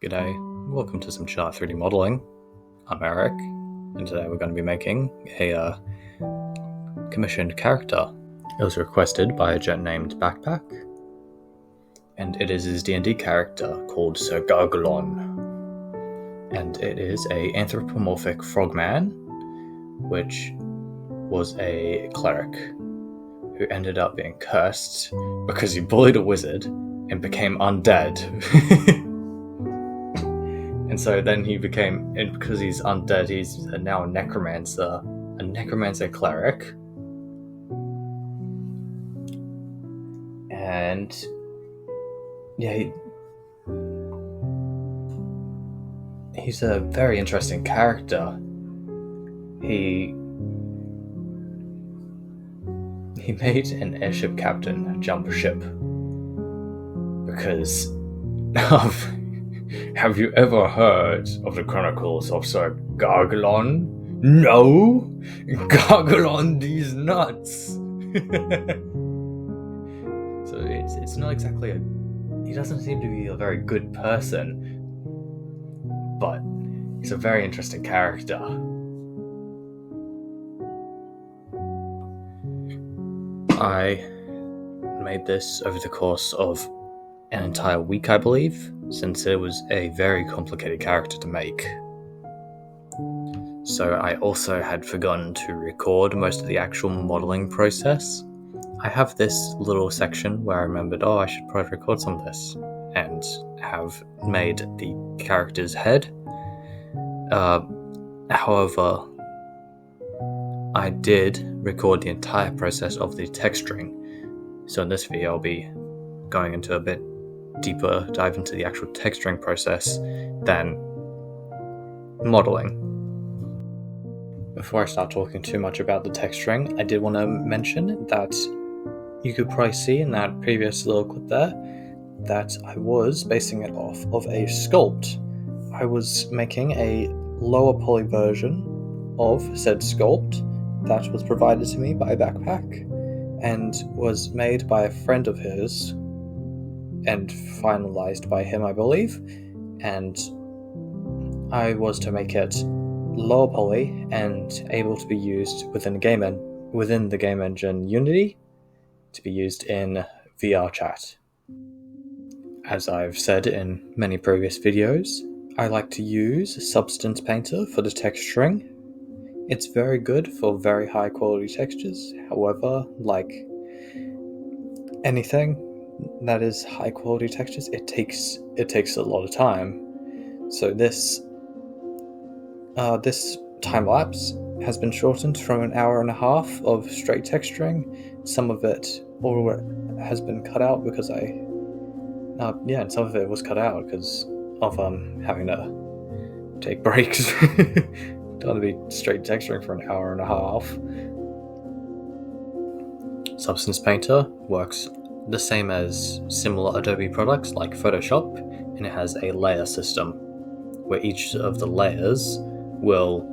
G'day, welcome to some Chillout 3D modeling. I'm Eric, and today we're going to be making a commissioned character. It was requested by a gent named Backpack, and it is his D&D character called Sir Gargleon. And it is a anthropomorphic frogman, which was a cleric who ended up being cursed because he bullied a wizard and became undead. And so then he became, and because he's undead, he's now a necromancer cleric. And yeah, he's a very interesting character. He made an airship captain jump ship because of... Have you ever heard of the Chronicles of Sir Gargleon? No? Gargleon these nuts! So it's not exactly he doesn't seem to be a very good person, but he's a very interesting character. I made this over the course of an entire week, I believe, since it was a very complicated character to make. So I also had forgotten to record most of the actual modelling process. I have this little section where I remembered, I should probably record some of this, and have made the character's head. However, I did record the entire process of the texturing, so in this video I'll be going into a bit deeper dive into the actual texturing process than modeling. Before I start talking too much about the texturing, I did want to mention that you could probably see in that previous little clip there that I was basing it off of a sculpt. I was making a lower poly version of said sculpt that was provided to me by Backpack and was made by a friend of his and finalized by him, I believe, and I was to make it lower poly and able to be used within the game engine Unity to be used in VR chat. As I've said in many previous videos, I like to use Substance Painter for the texturing. It's very good for very high quality textures. However, like anything that is high quality textures, it takes a lot of time. So this time lapse has been shortened from an hour and a half of straight texturing. Some of it has been cut out because and some of it was cut out because of having to take breaks. Don't want to be straight texturing for an hour and a half. Substance Painter works the same as similar Adobe products like Photoshop, and it has a layer system where each of the layers will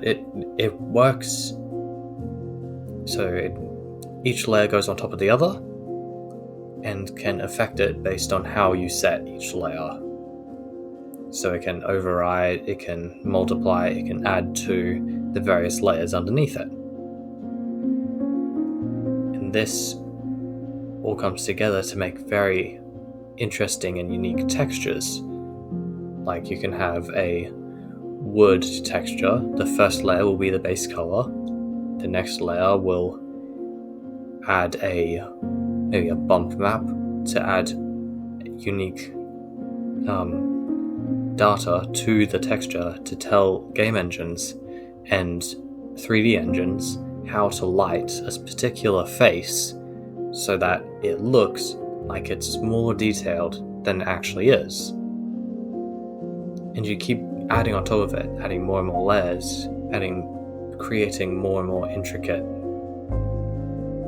it works so each layer goes on top of the other and can affect it based on how you set each layer. So it can override, it can multiply, it can add to the various layers underneath it. And this all comes together to make very interesting and unique textures. Like you can have a wood texture. The first layer will be the base color. The next layer will add maybe a bump map to add unique data to the texture to tell game engines and 3D engines how to light a particular face so that it looks like it's more detailed than it actually is. And you keep adding on top of it, adding more and more layers, creating more and more intricate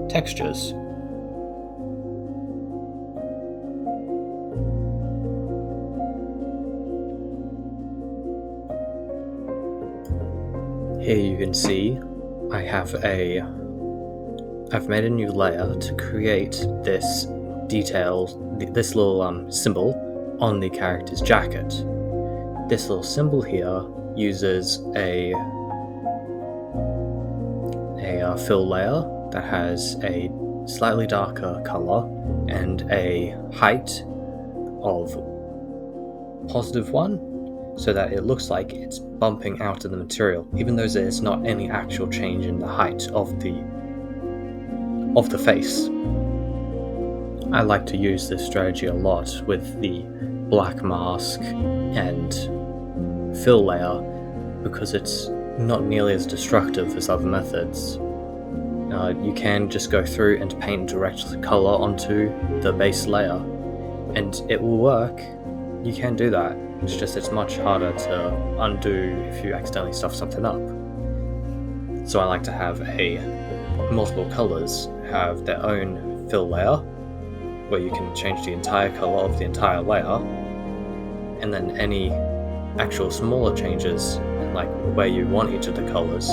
textures. Here you can see I've made a new layer to create this detail, this little symbol on the character's jacket. This little symbol here uses a fill layer that has a slightly darker color and a height of +1, so that it looks like it's bumping out of the material, even though there's not any actual change in the height of the face. I like to use this strategy a lot with the black mask and fill layer because it's not nearly as destructive as other methods. You can just go through and paint direct color onto the base layer, and it will work. You can do that. It's much harder to undo if you accidentally stuff something up. So I like to have multiple colors have their own fill layer, where you can change the entire color of the entire layer, and then any actual smaller changes, like where you want each of the colors,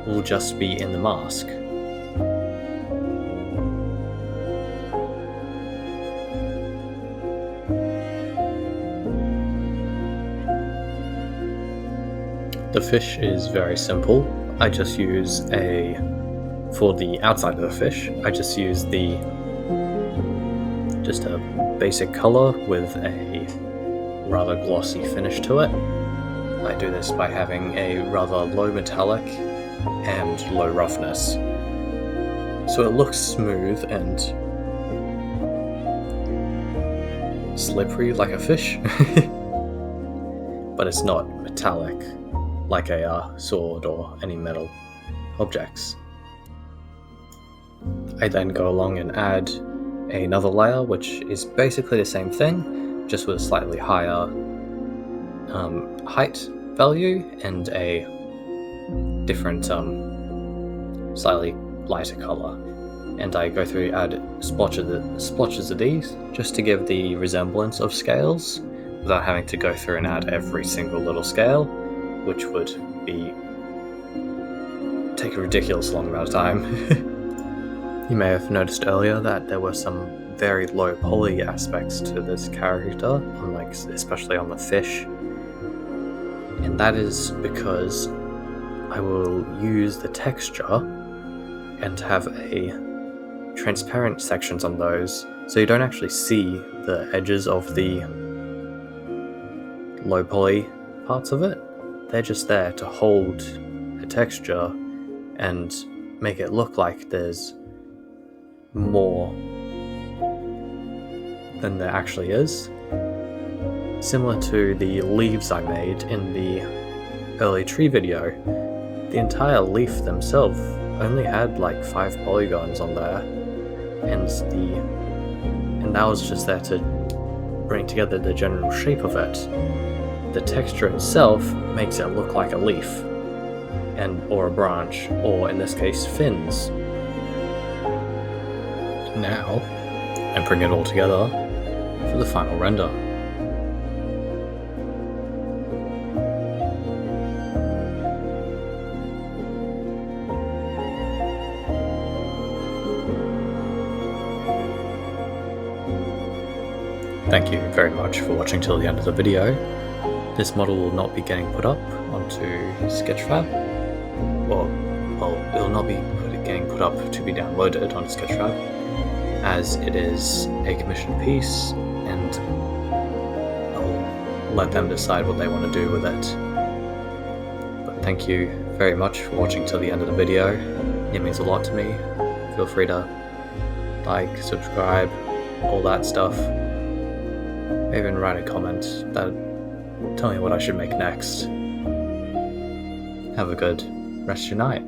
will just be in the mask. The fish is very simple. I just use for the outside of the fish, I just use just a basic color with a rather glossy finish to it. I do this by having a rather low metallic and low roughness, so it looks smooth and slippery like a fish, but it's not metallic like a sword or any metal objects. I then go along and add another layer, which is basically the same thing, just with a slightly higher height value and a different slightly lighter color. And I go through and add splotches of these just to give the resemblance of scales without having to go through and add every single little scale, which would take a ridiculous long amount of time. You may have noticed earlier that there were some very low poly aspects to this character, especially on the fish. And that is because I will use the texture and have transparent sections on those, so you don't actually see the edges of the low poly parts of it. They're just there to hold the texture and make it look like there's more than there actually is. Similar to the leaves I made in the early tree video, the entire leaf themselves only had like 5 polygons on there, and that was just there to bring together the general shape of it. The texture itself makes it look like a leaf, or a branch, or in this case, fins. Now, I bring it all together for the final render. Thank you very much for watching till the end of the video. This model will not be getting put up onto Sketchfab. Well, it will not be getting put up to be downloaded on Sketchfab, as it is a commissioned piece, and I'll let them decide what they want to do with it. But thank you very much for watching till the end of the video. It means a lot to me. Feel free to like, subscribe, all that stuff. Even write a comment that tell me what I should make next. Have a good rest of your night.